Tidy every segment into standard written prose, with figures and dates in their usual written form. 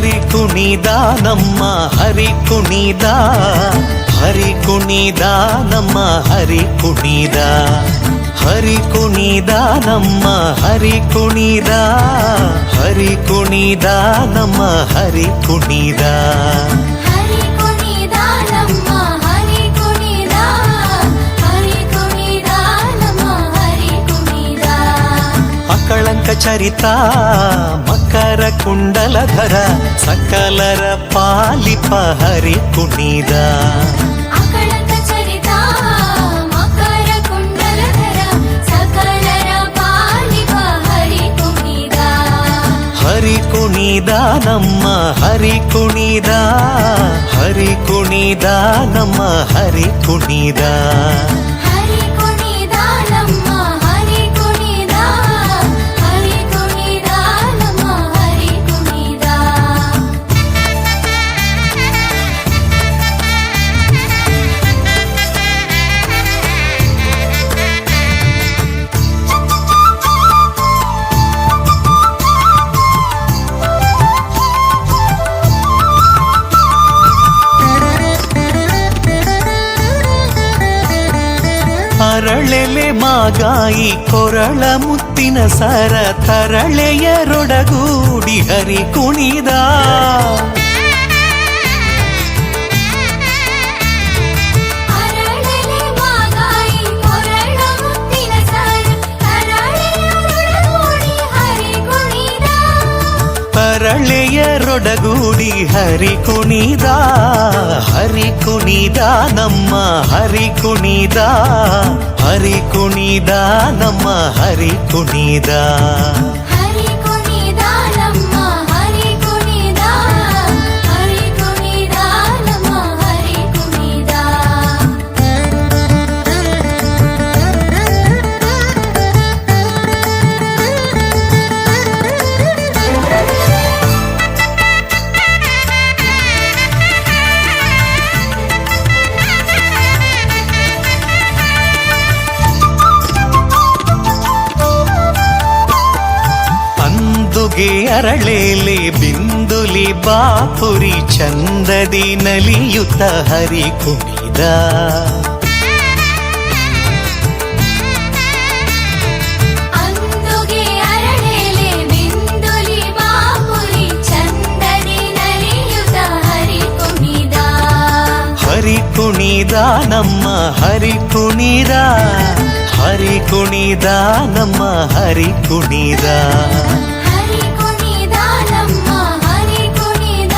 ಹರಿ ಕುಣಿದ ನಮ್ಮ ಹರಿ ಕುಣಿದ, ಹರಿ ಕುಣಿದ ನಮ್ಮ ಹರಿ ಕುಣಿದ, ಹರಿ ಕುಣಿದ ನಮ್ಮ ಹರಿ ಕುಣಿದ, ಹರಿ ಕುಣಿದ ನಮ್ಮ ಹರಿ ಕುಣಿದ. ಹರಿ ಕುಣಿದ ನಮ್ಮ ಹರಿ ಕುಣಿದ, ಹರಿ ಕುಣಿದ ನಮ್ಮ ಹರಿ ಕುಣಿದ. ಅಕಳಂಕ ಚರಿತ ಮಕರ ಕುಂಡಲಧರ ಸಕಲರ ಪಾಲಿಪ ಹರಿ ಕುಣಿದ. ಅಕಳಂಕ ಚರಿತ ಮಕರ ಕುಂಡಲಧರ ಸಕಲರ ಪಾಲಿಪ ಹರಿ ಕುಣಿದ. ಹರಿ ಕುಣಿದ ನಮ್ಮ ಹರಿ ಕುಣಿದ, ಹರಿ ಕುಣಿದ ನಮ್ಮ ಹರಿ ಕುಣಿದ. ಹರಿ ಕುಣಿದ ನಮ್ಮ ಹರಿ ಕುಣಿದ, ಹರಿ ಕುಣಿದ ನಮ್ಮ ಹರಿ ಕುಣಿದ. ಅರಳೆಲೆ ಮಾಗಾಯಿ ಕೊರಳ ಮುತ್ತಿನ ಸರ ತರಳೆಯರೊಡಗೂಡಿ ಹರಿ ಕುಣಿದ. ಅರಳೆಲೆ ಮಾಗಾಯಿ ಕೊರಳ ಮುತ್ತಿನ ಸರ ತರಳೆಯರೊಡಗೂಡಿ ಹರಿ ಕುಣಿದ. ತರಳೆಯರೊಡಗೂಡಿ ಹರಿ ಕುಣಿದ. ಹರಿ ಕುಣಿದ ನಮ್ಮ ಹರಿ ಕುಣಿದ, ಹರಿ ಕುಣಿದ ನಮ್ಮ ಹರಿ ಕುಣಿದ. ಹರಿ ಕುಣಿದ ನಮ್ಮ ಹರಿ ಕುಣಿದ, ಹರಿ ಕುಣಿದ ನಮ್ಮ ಹರಿ ಕುಣಿದ. ಅಂದುಗೆ ಅರಳೇಲೆ ಬಿಂದುಲಿ ಬಾಪುರಿ ಚಂದದಿ ನಲಿಯುತ್ತ ಹರಿ ಕುಣಿದ. ಅಂದುಗೆ ಅರಳೆಲೆ ಬಿಂದುಲಿ ಬಾಪುರಿ ಚಂದದಿ ನಲಿಯುತ್ತ ಹರಿ ಕುಣಿದ. ಹರಿ ಕುಣಿದ ನಮ್ಮ ಹರಿ ಕುಣಿದ, ಹರಿ ಕುಣಿದ ನಮ್ಮ ಹರಿ ಕುಣಿದ. ಹರಿ ಕುಣಿದ ನಮ್ಮ ಹರಿ ಕುಣಿದ,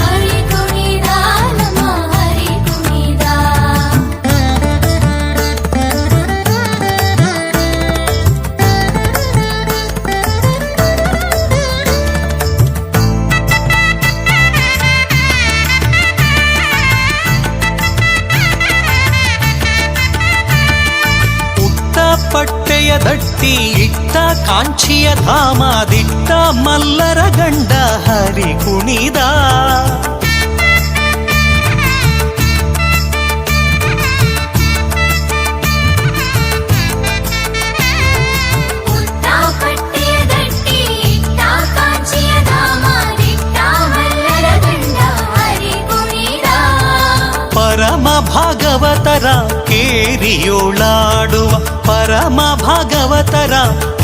ಹರಿ ಕುಣಿದ ನಮ್ಮ ಹರಿ ಕುಣಿದ. ಪಟ್ಟೆಯ ದಟ್ಟಿ ಇಟ್ಟ ಕಾಂಚಿಯ ಧಾಮ ದಿಟ್ಟ ಮಲ್ಲರ ಗಂಡ ಹರಿ ಕುಣಿದ. ಉಟ್ಟ ಪಟ್ಟೆಯ ದಟ್ಟಿ ಇಟ್ಟ ಕಾಂಚಿಯ ಧಾಮ ದಿಟ್ಟ ಮಲ್ಲರ ಗಂಡ ಹರಿ ಕುಣಿದ. ಪರಮ ಭಾಗವತರ ಕೇರಿಯೋಳಾಡುವ, ಪರಮ ಭಾಗವತರ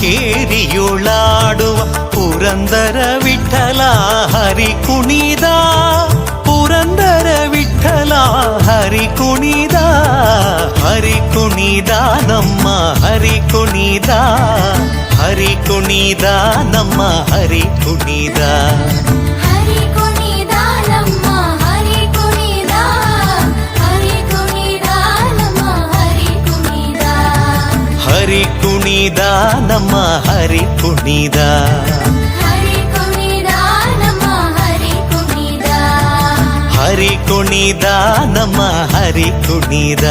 ಕೇರಿಯೋಳಾಡುವ ಪುರಂದರ ವಿಠಲ ಹರಿ ಕುಣಿದ. ಪುರಂದರ ವಿಠಲ ಹರಿ ಕುಣಿದ. ಹರಿ ಕುಣಿದ ನಮ್ಮ ಹರಿ ಕುಣಿದ, ಹರಿ ಕುಣಿದ ನಮ್ಮ ಹರಿ ಕುಣಿದ. ಹರಿ ಕುಣಿದ ನಮ್ಮ ಹರಿ ಕುಣಿದ, ಹರಿ ಕುಣಿದ ನಮ್ಮ ಹರಿ ಕುಣಿದ. ಹರಿ ಕುಣಿದ ನಮ್ಮ ಹರಿ ಕುಣಿದ. ಹರಿ ಕುಣಿದ ನಮ್ಮ ಹರಿ ಕುಣಿದ. ಹರಿ ಕುಣಿದ ನಮ್ಮ ಹರಿ ಕುಣಿದ.